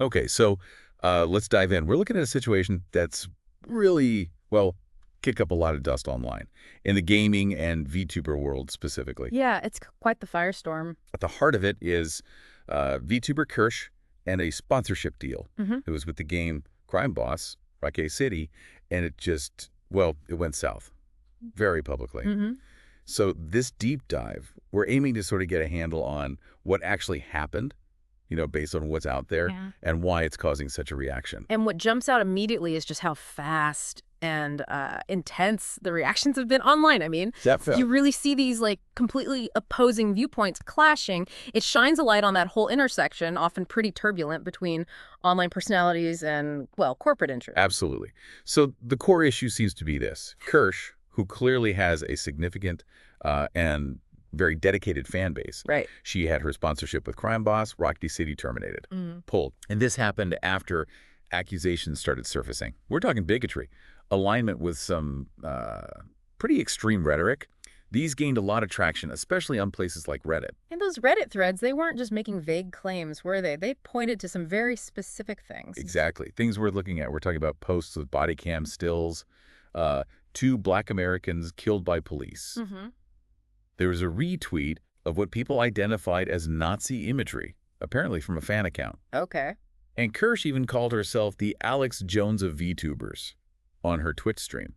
Okay, so let's dive in. We're looking at a situation that's really, well, kick up a lot of dust online, in the gaming and VTuber world specifically. Yeah, it's quite the firestorm. At the heart of it is VTuber Kirsche and a sponsorship deal. Hmm. It was with the game Crime Boss, Rockay City, and it just, well, it went south very publicly. Hmm. So this deep dive, we're aiming to sort of get a handle on what actually happened, based on what's out there, Yeah. and why it's causing such a reaction. And what jumps out immediately is just how fast and intense the reactions have been online. I mean, That felt. you really see these like completely opposing viewpoints clashing. It shines a light on that whole intersection, often pretty turbulent, between online personalities and, well, corporate interests. Absolutely. So the core issue seems to be this. Kirsch, who clearly has a significant and very dedicated fan base. Right. She had her sponsorship with Crime Boss, Rockay City terminated, Mm. pulled. And this happened after accusations started surfacing. We're talking bigotry, alignment with some pretty extreme rhetoric. These gained a lot of traction, especially on places like Reddit. And those Reddit threads, they weren't just making vague claims, were they? They pointed to some very specific things. Exactly. Things we're looking at. We're talking about posts with body cam stills, 2 Black Americans killed by police. Mm-hmm. There was a retweet of what people identified as Nazi imagery, apparently from a fan account. Okay. And Kirsch even called herself the Alex Jones of VTubers on her Twitch stream.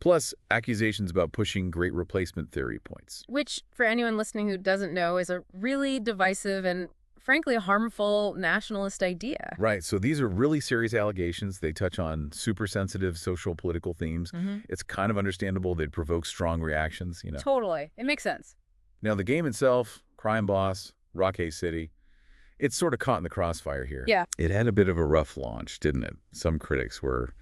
Plus, accusations about pushing great replacement theory points. Which, for anyone listening who doesn't know, is a really divisive and, frankly, harmful nationalist idea. Right, so these are really serious allegations. They touch on super sensitive social political themes. Mm-hmm. It's kind of understandable they'd provoke strong reactions, Totally. It makes sense. Now, the game itself, Crime Boss, Rockay City, it's sort of caught in the crossfire here. Yeah. It had a bit of a rough launch, didn't it? Some critics were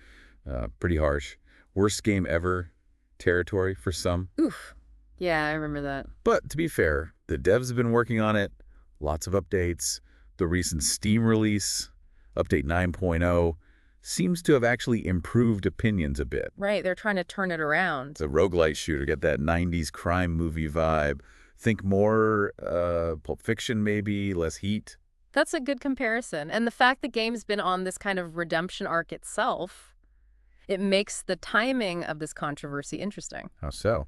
pretty harsh. Worst game ever territory for some. Oof. Yeah, I remember that. But to be fair, the devs have been working on it. Lots of updates. The recent Steam release, Update 9.0, seems to have actually improved opinions a bit. Right, they're trying to turn it around. It's a roguelite shooter, get that 90s crime movie vibe. Think more Pulp Fiction maybe, less heat. That's a good comparison. And the fact the game's been on this kind of redemption arc itself, it makes the timing of this controversy interesting. How so?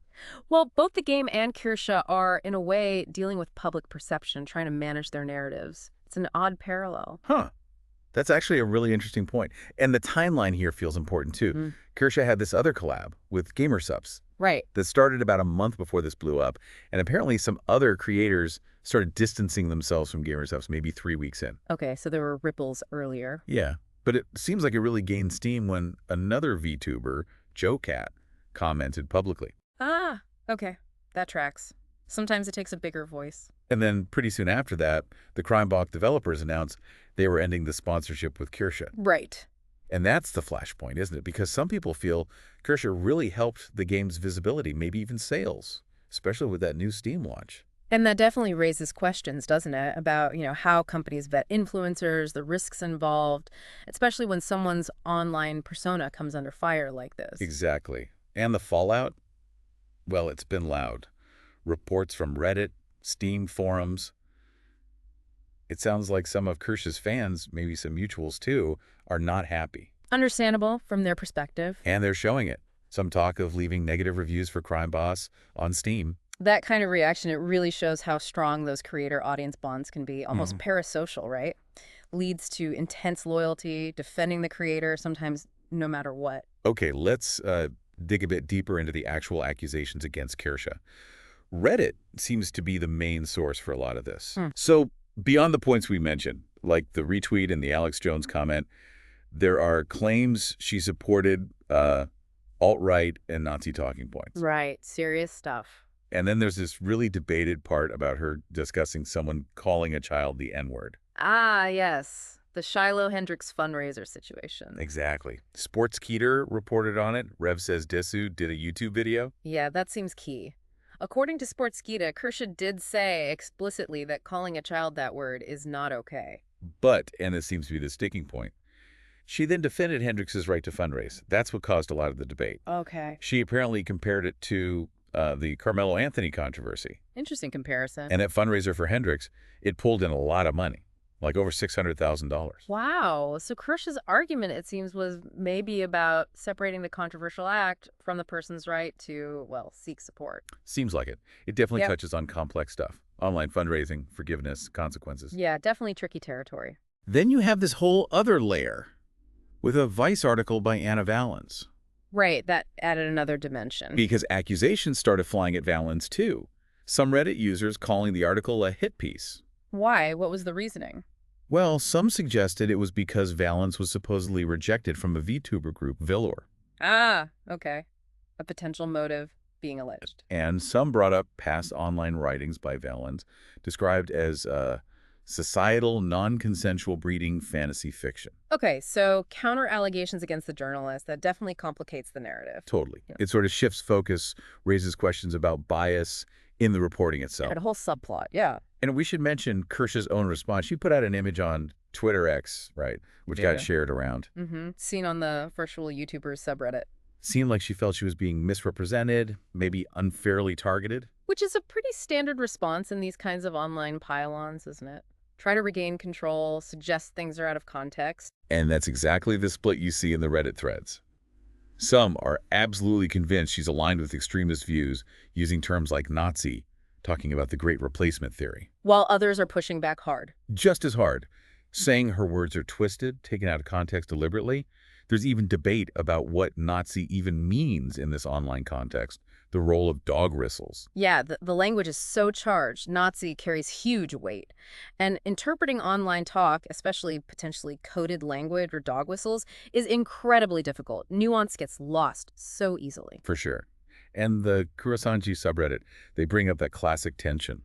Well, both the game and Kirsche are, in a way, dealing with public perception, trying to manage their narratives. It's an odd parallel. Huh. That's actually a really interesting point. And the timeline here feels important, too. Mm. Kirsche had this other collab with GamerSupps Right. that started about a month before this blew up. And apparently some other creators started distancing themselves from GamerSupps maybe 3 weeks in. Okay, so there were ripples earlier. Yeah. But it seems like it really gained steam when another VTuber, Joe Cat, commented publicly. Ah, okay. That tracks. Sometimes it takes a bigger voice. And then pretty soon after that, the Crimebot developers announced they were ending the sponsorship with Kirsche. Right. And that's the flashpoint, isn't it? Because some people feel Kirsche really helped the game's visibility, maybe even sales, especially with that new Steam launch. And that definitely raises questions, doesn't it, about, how companies vet influencers, the risks involved, especially when someone's online persona comes under fire like this. Exactly. And the fallout? Well, it's been loud. Reports from Reddit, Steam forums. It sounds like some of Kirsche's fans, maybe some mutuals too, are not happy. Understandable from their perspective. And they're showing it. Some talk of leaving negative reviews for Crime Boss on Steam. That kind of reaction, it really shows how strong those creator-audience bonds can be, almost parasocial, right? Leads to intense loyalty, defending the creator, sometimes no matter what. Okay, let's dig a bit deeper into the actual accusations against Kirsche. Reddit seems to be the main source for a lot of this. So beyond the points we mentioned, like the retweet and the Alex Jones comment, there are claims she supported alt-right and Nazi talking points. Right, serious stuff. And then there's this really debated part about her discussing someone calling a child the N-word. Ah, yes. The Shiloh Hendrix fundraiser situation. Exactly. Sportskeeter reported on it. Rev Says Disu did a YouTube video. Yeah, that seems key. According to Sportskeeda, Kirsche did say explicitly that calling a child that word is not okay. But, and this seems to be the sticking point, she then defended Hendrix's right to fundraise. That's what caused a lot of the debate. Okay. She apparently compared it to the Carmelo Anthony controversy. Interesting comparison. And at fundraiser for Hendrix, it pulled in a lot of money. like over $600,000. Wow. So Kirsche's argument, it seems, was maybe about separating the controversial act from the person's right to, well, seek support. Seems like it. It definitely Yep. touches on complex stuff. Online fundraising, forgiveness, consequences. Yeah, definitely tricky territory. Then you have this whole other layer with a Vice article by Anna Valens. Right, that added another dimension. Because accusations started flying at Valens, too. Some Reddit users calling the article a hit piece. Why? What was the reasoning? Well, some suggested it was because Valens was supposedly rejected from a VTuber group, Villor. Ah, okay. A potential motive being alleged. And some brought up past online writings by Valens, described as societal, non-consensual breeding fantasy fiction. Okay, so counter allegations against the journalist, that definitely complicates the narrative. Totally. Yeah. It sort of shifts focus, raises questions about bias in the reporting itself. Right, a whole subplot, yeah. And we should mention Kirsche's own response. She put out an image on Twitter X, right, which Yeah. got shared around. Seen on the virtual YouTubers subreddit. Seemed like she felt she was being misrepresented, maybe unfairly targeted. Which is a pretty standard response in these kinds of online pile-ons, isn't it? Try to regain control, suggest things are out of context. And that's exactly the split you see in the Reddit threads. Some are absolutely convinced she's aligned with extremist views, using terms like Nazi, talking about the Great Replacement theory. While others are pushing back hard. Just as hard, saying her words are twisted, taken out of context deliberately. There's even debate about what Nazi even means in this online context, the role of dog whistles. Yeah, the language is so charged. Nazi carries huge weight. And interpreting online talk, especially potentially coded language or dog whistles, is incredibly difficult. Nuance gets lost so easily. For sure. And the Kurosanji subreddit, they bring up that classic tension.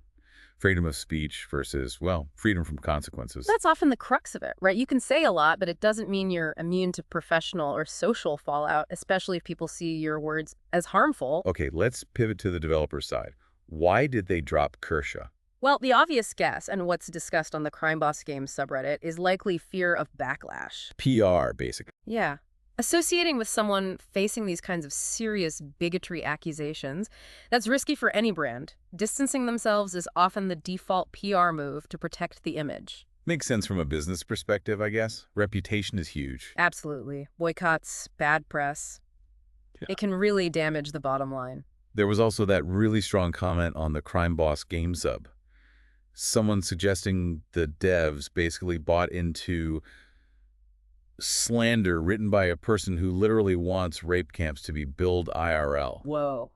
Freedom of speech versus, well, freedom from consequences. That's often the crux of it, right? You can say a lot, but it doesn't mean you're immune to professional or social fallout, especially if people see your words as harmful. Okay, let's pivot to the developer side. Why did they drop Kirsche? Well, the obvious guess, and what's discussed on the Crime Boss Games subreddit, is likely fear of backlash. PR, basically. Yeah. Associating with someone facing these kinds of serious bigotry accusations, that's risky for any brand. Distancing themselves is often the default PR move to protect the image. Makes sense from a business perspective, I guess. Reputation is huge. Absolutely. Boycotts, bad press. Yeah. It can really damage the bottom line. There was also that really strong comment on the Crime Boss GameSupps. Someone suggesting the devs basically bought into slander written by a person who literally wants rape camps to be billed IRL. Whoa.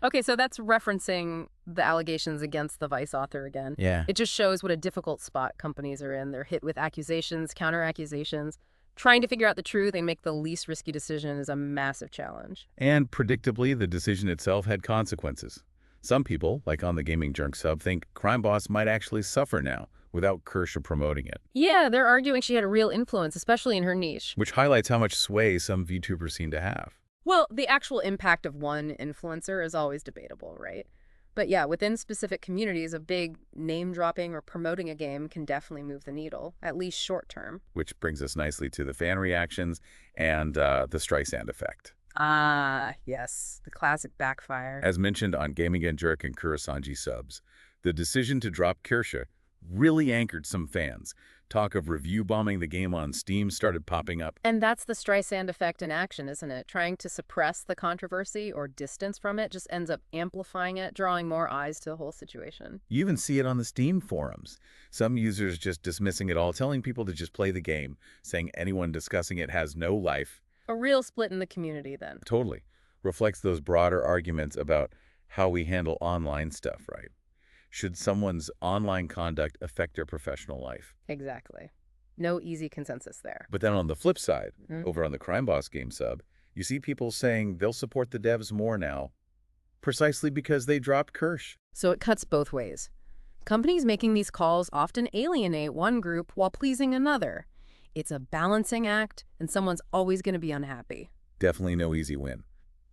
Okay, so that's referencing the allegations against the Vice author again. Yeah. It just shows what a difficult spot companies are in. They're hit with accusations, counter-accusations. Trying to figure out the truth and make the least risky decision is a massive challenge. And predictably, the decision itself had consequences. Some people, like on the Gaming Junk sub, think Crime Boss might actually suffer now without Kirsche promoting it. Yeah, they're arguing she had a real influence, especially in her niche. Which highlights how much sway some VTubers seem to have. Well, the actual impact of one influencer is always debatable, right? But yeah, within specific communities, a big name-dropping or promoting a game can definitely move the needle, at least short-term. Which brings us nicely to the fan reactions and the Streisand effect. Ah, yes, the classic backfire. As mentioned on Gaming and Jerk and Kurosanji subs, the decision to drop Kirsche really anchored some fans. Talk of review bombing the game on Steam started popping up. And that's the Streisand effect in action, isn't it? Trying to suppress the controversy or distance from it just ends up amplifying it, drawing more eyes to the whole situation. You even see it on the Steam forums. Some users just dismissing it all, telling people to just play the game, saying anyone discussing it has no life. A real split in the community, then. Totally. Reflects those broader arguments about how we handle online stuff, right? Should someone's online conduct affect their professional life? Exactly. No easy consensus there. But then on the flip side, over on the Crime Boss game sub, you see people saying they'll support the devs more now, precisely because they dropped Kirsche. So it cuts both ways. Companies making these calls often alienate one group while pleasing another. It's a balancing act, and someone's always going to be unhappy. Definitely no easy win.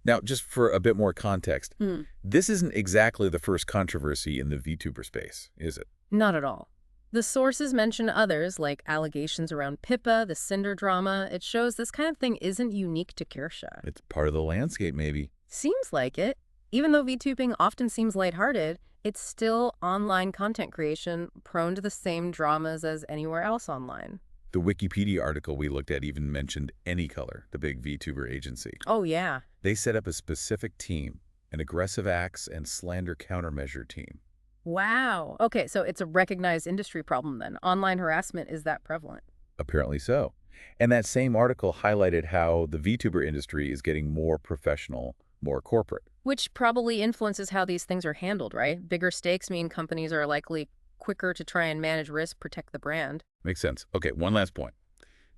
Now, just for a bit more context, this isn't exactly the first controversy in the VTuber space, is it? Not at all. The sources mention others, like allegations around Pippa, the Cinder drama. It shows this kind of thing isn't unique to Kirsche. It's part of the landscape, maybe. Seems like it. Even though VTubing often seems lighthearted, It's still online content creation, prone to the same dramas as anywhere else online. The Wikipedia article we looked at even mentioned Anycolor, the big VTuber agency. Oh, yeah. They set up a specific team, an aggressive acts and slander countermeasure team. Wow. Okay, so it's a recognized industry problem then. Online harassment is that prevalent. Apparently so. And that same article highlighted how the VTuber industry is getting more professional, more corporate. Which probably influences how these things are handled, right? Bigger stakes mean companies are likely quicker to try and manage risk, protect the brand. Makes sense. Okay, one last point.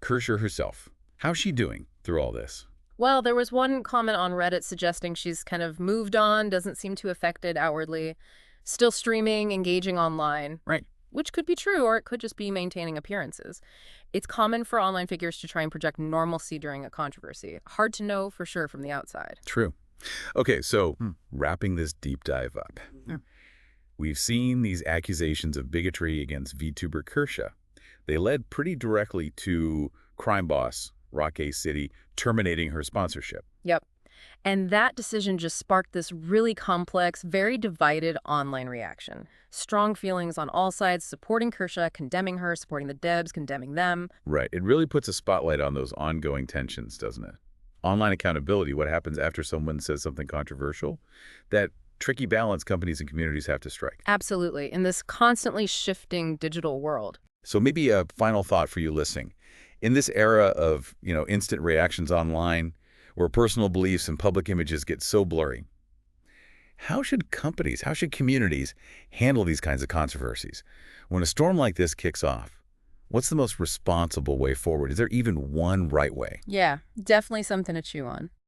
Kirsche herself. How's she doing through all this? Well, there was one comment on Reddit suggesting she's kind of moved on, doesn't seem too affected outwardly, still streaming, engaging online. Right. Which could be true, or it could just be maintaining appearances. It's common for online figures to try and project normalcy during a controversy. Hard to know for sure from the outside. True. Okay, so wrapping this deep dive up. We've seen these accusations of bigotry against VTuber Kirsche. They led pretty directly to crime boss Rockay City terminating her sponsorship. Yep. And that decision just sparked this really complex, very divided online reaction. Strong feelings on all sides, supporting Kirsche, condemning her, supporting the devs, condemning them. Right. It really puts a spotlight on those ongoing tensions, doesn't it? Online accountability, what happens after someone says something controversial? That tricky balance companies and communities have to strike. Absolutely. In this constantly shifting digital world. So maybe a final thought for you listening. In this era of, instant reactions online, where personal beliefs and public images get so blurry, how should companies, how should communities handle these kinds of controversies? When a storm like this kicks off, what's the most responsible way forward? Is there even one right way? Yeah, definitely something to chew on.